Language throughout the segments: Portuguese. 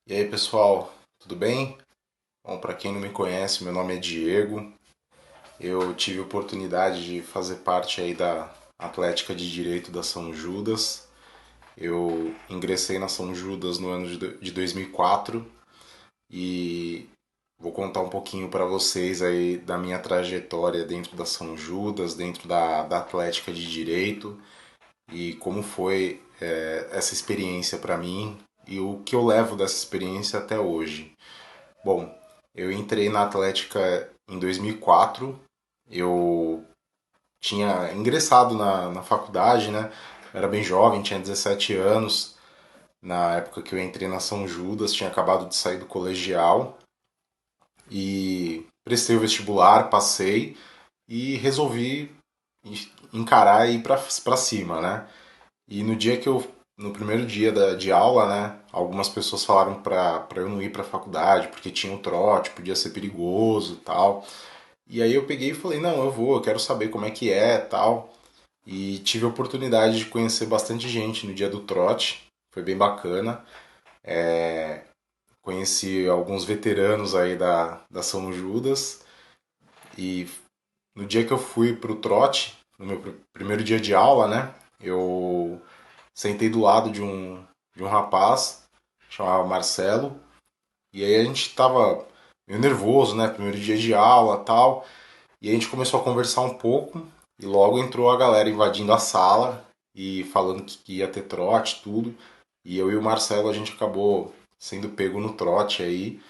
E aí, pessoal, tudo bem? Bom, para quem não me conhece, meu nome é Diego. Eu tive a oportunidade de fazer parte aí da Atlética de Direito da São Judas. Eu ingressei na São Judas no ano de 2004 e vou contar um pouquinho para vocês aí da minha trajetória dentro da São Judas, dentro da Atlética de Direito e como foi essa experiência para mim e o que eu levo dessa experiência até hoje. Bom, eu entrei na Atlética em 2004. Eu tinha ingressado na faculdade, né? Eu era bem jovem, tinha 17 anos. Na época que eu entrei na São Judas, tinha acabado de sair do colegial e prestei o vestibular, passei e resolvi encarar e ir pra cima, né? E no dia que eu, no primeiro dia de aula, né, algumas pessoas falaram pra eu não ir pra faculdade porque tinha um trote, podia ser perigoso e tal. E aí eu peguei e falei, não, eu vou, eu quero saber como é que é tal. E tive a oportunidade de conhecer bastante gente no dia do trote, foi bem bacana. Conheci alguns veteranos aí da São Judas. E no dia que eu fui pro trote, no meu primeiro dia de aula, né, eu sentei do lado de um rapaz, chamava Marcelo, e aí a gente tava meio nervoso, né? Primeiro dia de aula tal, e a gente começou a conversar um pouco, e logo entrou a galera invadindo a sala e falando que ia ter trote, tudo, e eu e o Marcelo a gente acabou sendo pego no trote aí,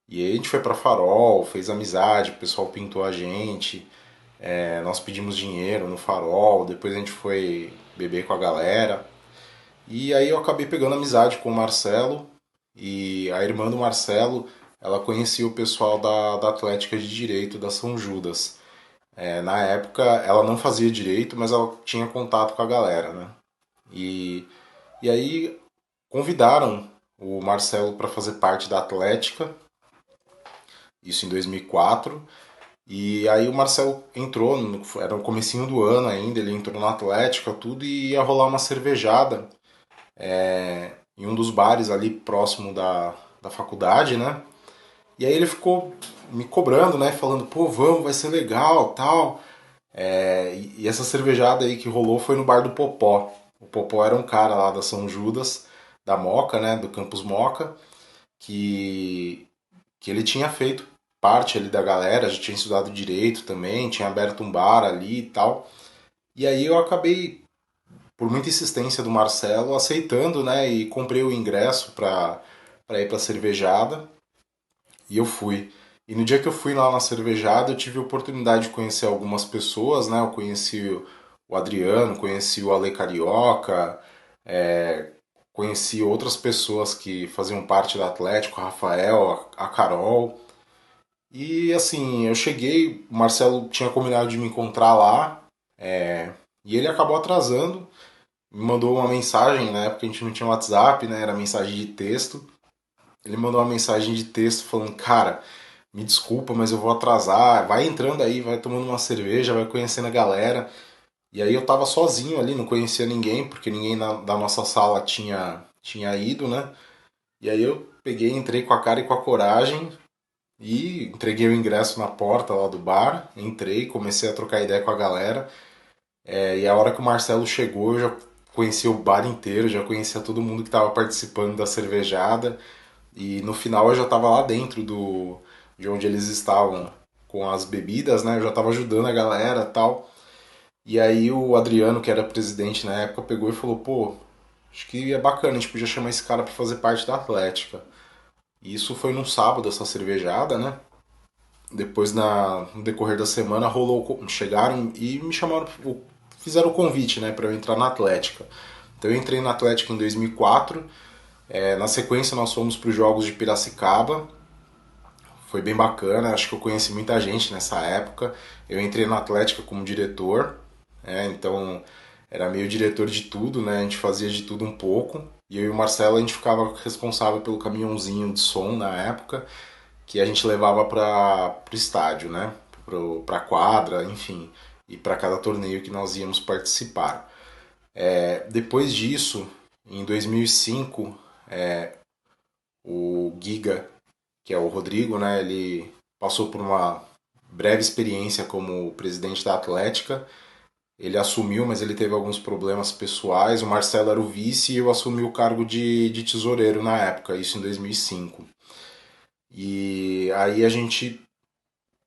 e aí a gente foi pra Farol, fez amizade, o pessoal pintou a gente, nós pedimos dinheiro no Farol, depois a gente foi beber com a galera. E aí eu acabei pegando amizade com o Marcelo e a irmã do Marcelo, ela conhecia o pessoal da Atlética de Direito da São Judas. Na época ela não fazia direito, mas ela tinha contato com a galera, né? E, e aí convidaram o Marcelo para fazer parte da Atlética, isso em 2004. E aí o Marcelo entrou, era o comecinho do ano ainda, ele entrou na Atlética, tudo, e ia rolar uma cervejada em um dos bares ali próximo da faculdade, né? E aí ele ficou me cobrando, né? Falando, pô, vamos, vai ser legal, tal. E essa cervejada aí que rolou foi no bar do Popó. O Popó era um cara lá da São Judas, da Moca, né? Do Campus Moca, que, que ele tinha feito parte ali da galera, já tinha estudado direito também, tinha aberto um bar ali e tal. E aí eu acabei por muita insistência do Marcelo, aceitando, né? E comprei o ingresso para ir para cervejada e eu fui. E no dia que eu fui lá na cervejada, eu tive a oportunidade de conhecer algumas pessoas, né? Eu conheci o Adriano, conheci o Ale Carioca, conheci outras pessoas que faziam parte do Atlético, o Rafael, a Carol. E assim, eu cheguei, o Marcelo tinha combinado de me encontrar lá, e ele acabou atrasando, me mandou uma mensagem, na época a gente não tinha WhatsApp, né? Era mensagem de texto. Ele mandou uma mensagem de texto falando, cara, me desculpa, mas eu vou atrasar. Vai entrando aí, vai tomando uma cerveja, vai conhecendo a galera. E aí eu tava sozinho ali, não conhecia ninguém, porque ninguém da nossa sala tinha ido, né? E aí eu peguei, entrei com a cara e com a coragem e entreguei o ingresso na porta lá do bar. Entrei, comecei a trocar ideia com a galera. E a hora que o Marcelo chegou, eu já conhecia o bar inteiro, já conhecia todo mundo que estava participando da cervejada. E no final eu já estava lá dentro de onde eles estavam com as bebidas, né? Eu já estava ajudando a galera e tal. E aí o Adriano, que era presidente na época, pegou e falou: pô, acho que é bacana, a gente podia chamar esse cara para fazer parte da Atlética. E isso foi num sábado, essa cervejada, né? Depois, no decorrer da semana, chegaram e me chamaram, fizeram o convite, né, para eu entrar na Atlética. Então eu entrei na Atlética em 2004. Na sequência, nós fomos para os Jogos de Piracicaba. Foi bem bacana, acho que eu conheci muita gente nessa época. Eu entrei na Atlética como diretor, então era meio diretor de tudo, né? A gente fazia de tudo um pouco. E eu e o Marcelo a gente ficava responsável pelo caminhãozinho de som na época, que a gente levava para o estádio, né? Para quadra, enfim, e para cada torneio que nós íamos participar. Depois disso, em 2005, O Giga, que é o Rodrigo, né? Ele passou por uma breve experiência como presidente da Atlética. Ele assumiu, mas ele teve alguns problemas pessoais. O Marcelo era o vice e eu assumi o cargo de tesoureiro na época, isso em 2005. E aí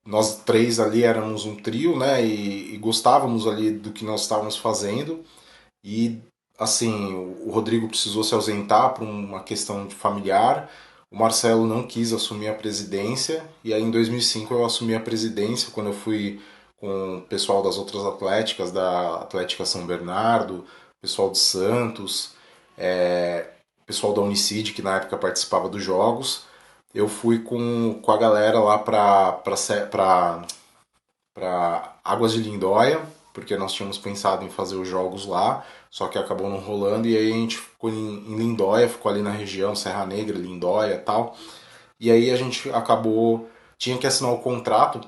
nós três ali éramos um trio, né? E gostávamos ali do que nós estávamos fazendo. E assim, o Rodrigo precisou se ausentar por uma questão de familiar. O Marcelo não quis assumir a presidência. E aí em 2005 eu assumi a presidência quando eu fui com o pessoal das outras atléticas, da Atlética São Bernardo, pessoal de Santos, pessoal da Unicid, que na época participava dos jogos. Eu fui com a galera lá para Águas de Lindóia, porque nós tínhamos pensado em fazer os jogos lá, só que acabou não rolando, e aí a gente ficou em Lindóia, ficou ali na região, Serra Negra, Lindóia e tal, e aí a gente acabou, tinha que assinar o contrato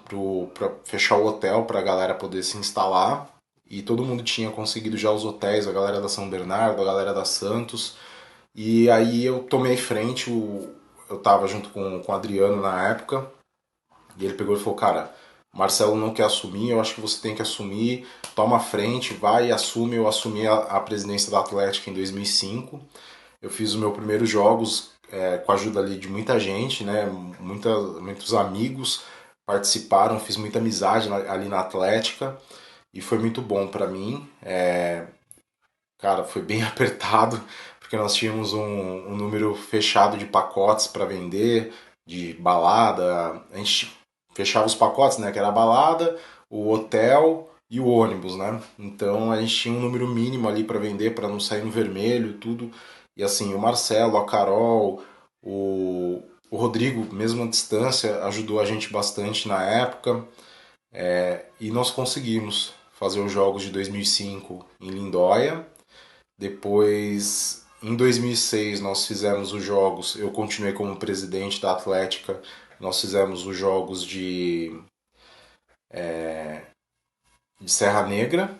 para fechar o hotel para a galera poder se instalar, e todo mundo tinha conseguido já os hotéis, a galera da São Bernardo, a galera da Santos, e aí eu tomei frente, eu tava junto com o Adriano na época, e ele pegou e falou, cara, o Marcelo não quer assumir, eu acho que você tem que assumir, toma a frente, vai e assume. Eu assumi a presidência da Atlética em 2005. Eu fiz os meus primeiros jogos com a ajuda ali de muita gente, né? Muitos amigos participaram, fiz muita amizade ali na Atlética e foi muito bom para mim. Cara, foi bem apertado porque nós tínhamos um número fechado de pacotes para vender, de balada. A gente fechava os pacotes, né? Que era a balada, o hotel e o ônibus, né? Então a gente tinha um número mínimo ali para vender para não sair no vermelho, tudo. E assim, o Marcelo, a Carol, o Rodrigo, mesmo à distância, ajudou a gente bastante na época. E nós conseguimos fazer os jogos de 2005 em Lindóia. Depois, em 2006, nós fizemos os jogos. Eu continuei como presidente da Atlética. Nós fizemos os jogos de Serra Negra.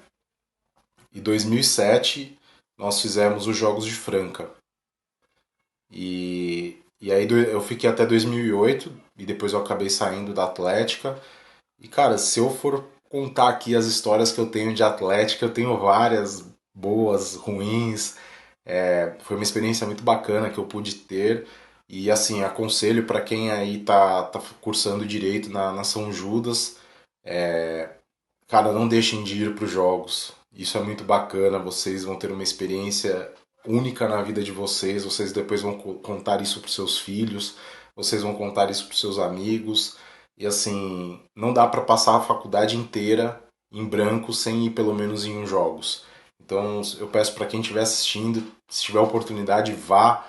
E 2007 nós fizemos os jogos de Franca. E aí eu fiquei até 2008 e depois eu acabei saindo da Atlética. E cara, se eu for contar aqui as histórias que eu tenho de Atlética, eu tenho várias boas, ruins. Foi uma experiência muito bacana que eu pude ter. E assim, aconselho para quem aí tá cursando direito na São Judas, cara, não deixem de ir para os jogos. Isso é muito bacana, vocês vão ter uma experiência única na vida de vocês, vocês depois vão contar isso para seus filhos, vocês vão contar isso para seus amigos. E assim, não dá para passar a faculdade inteira em branco sem ir pelo menos em uns jogos. Então, eu peço para quem estiver assistindo, se tiver oportunidade, vá.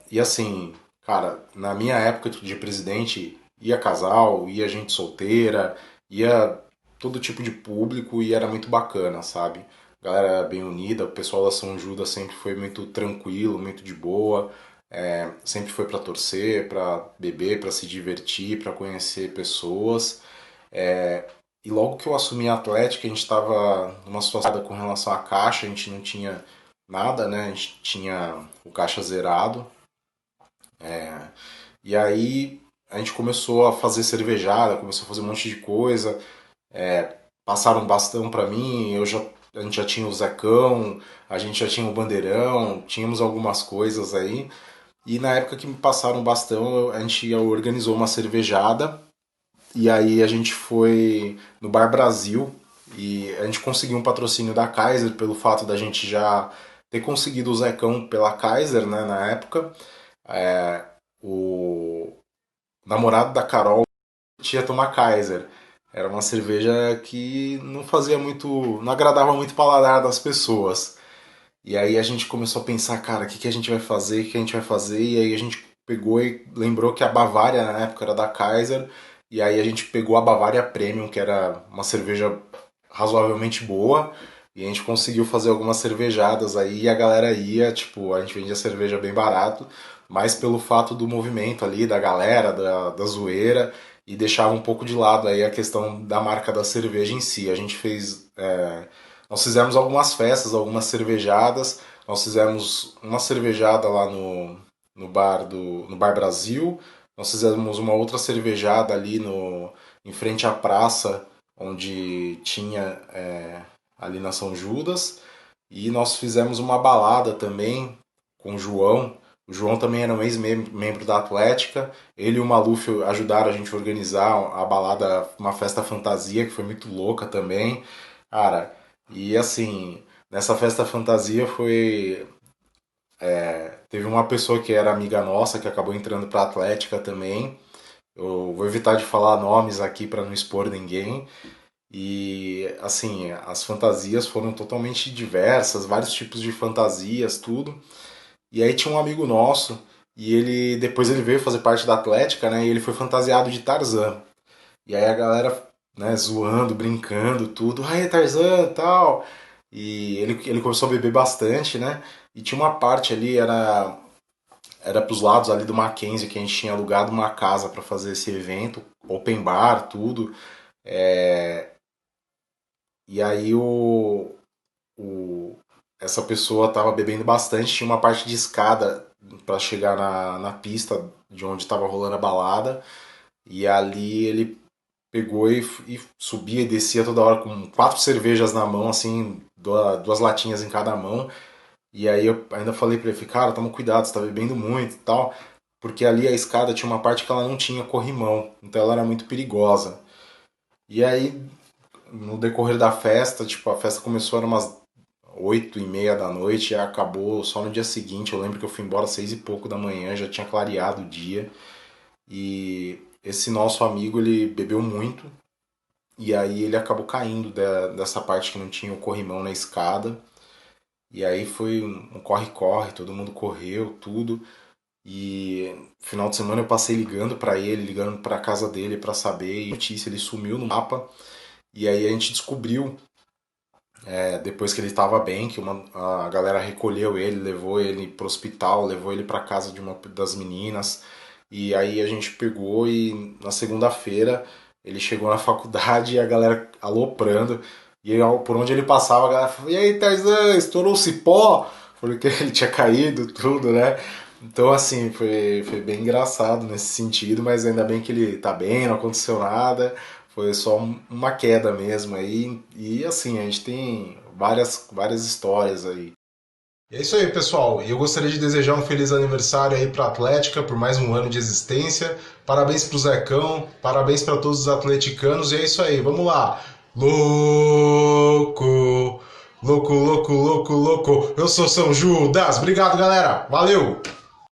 E assim, cara, na minha época de presidente, ia casal, ia gente solteira, ia todo tipo de público e era muito bacana, sabe? A galera era bem unida, o pessoal da São Judas sempre foi muito tranquilo, muito de boa, sempre foi para torcer, para beber, para se divertir, para conhecer pessoas. E logo que eu assumi a Atlética, a gente estava numa situação com relação à caixa, a gente não tinha nada, né? A gente tinha o caixa zerado. E aí a gente começou a fazer cervejada, começou a fazer um monte de coisa. Passaram um bastão para mim, a gente já tinha o Zecão, a gente já tinha o Bandeirão, tínhamos algumas coisas aí. E na época que me passaram o bastão, a gente organizou uma cervejada e aí a gente foi no Bar Brasil e a gente conseguiu um patrocínio da Kaiser pelo fato da gente já ter conseguido o Zecão pela Kaiser, né, na época. O namorado da Carol ia tomar Kaiser. Era uma cerveja que não fazia muito, não agradava muito o paladar das pessoas. E aí a gente começou a pensar, cara, o que a gente vai fazer, o que a gente vai fazer? E aí a gente pegou e lembrou que a Bavária na época era da Kaiser. E aí a gente pegou a Bavária Premium, que era uma cerveja razoavelmente boa. E a gente conseguiu fazer algumas cervejadas aí e a galera ia, tipo, a gente vendia cerveja bem barato, mas pelo fato do movimento ali, da galera, da zoeira, e deixava um pouco de lado aí a questão da marca da cerveja em si. A gente fez. Nós fizemos algumas festas, algumas cervejadas. Nós fizemos uma cervejada lá no Bar Brasil. Nós fizemos uma outra cervejada ali em frente à praça, onde tinha ali na São Judas. E nós fizemos uma balada também com o João. O João também era um ex-membro da Atlética. Ele e o Maluf ajudaram a gente a organizar a balada, uma festa fantasia, que foi muito louca também. Cara, e assim, nessa festa fantasia teve uma pessoa que era amiga nossa que acabou entrando pra Atlética também. Eu vou evitar de falar nomes aqui para não expor ninguém. E assim, as fantasias foram totalmente diversas, vários tipos de fantasias, tudo. E aí tinha um amigo nosso, e ele depois ele veio fazer parte da Atlética, né? E ele foi fantasiado de Tarzan. E aí a galera, né, zoando, brincando, tudo, ai, Tarzan, tal. E ele começou a beber bastante, né? E tinha uma parte ali, era pros lados ali do Mackenzie, que a gente tinha alugado uma casa para fazer esse evento, open bar, tudo. E aí o, essa pessoa tava bebendo bastante, tinha uma parte de escada para chegar na pista de onde estava rolando a balada. E ali ele pegou e subia e descia toda hora com quatro cervejas na mão, assim, duas latinhas em cada mão. E aí eu ainda falei pra ele, cara, toma cuidado, você tá bebendo muito e tal. Porque ali a escada tinha uma parte que ela não tinha corrimão, então ela era muito perigosa. E aí, no decorrer da festa, tipo, a festa começou, era umas 8h30 da noite e acabou só no dia seguinte. Eu lembro que eu fui embora às 6 e pouco da manhã, já tinha clareado o dia. E esse nosso amigo, ele bebeu muito. E aí ele acabou caindo dessa parte que não tinha o corrimão na escada. E aí foi um corre-corre, todo mundo correu, tudo. E no final de semana eu passei ligando pra ele, ligando pra casa dele pra saber. E notícia, ele sumiu no mapa. E aí a gente descobriu, depois que ele estava bem, que a galera recolheu ele, levou ele pro hospital, levou ele pra casa de uma das meninas. E aí a gente pegou e na segunda-feira ele chegou na faculdade e a galera aloprando. E por onde ele passava, a galera falou: E aí, Tarzan, estourou o cipó? Porque ele tinha caído, tudo, né? Então, assim, foi bem engraçado nesse sentido, mas ainda bem que ele tá bem, não aconteceu nada. Foi só uma queda mesmo aí. E assim, a gente tem várias histórias aí. E é isso aí, pessoal. E eu gostaria de desejar um feliz aniversário aí para a Atlética por mais um ano de existência. Parabéns para o Zecão, parabéns para todos os atleticanos. E é isso aí, vamos lá. Louco, louco, louco, louco, louco. Eu sou São Judas. Obrigado, galera. Valeu!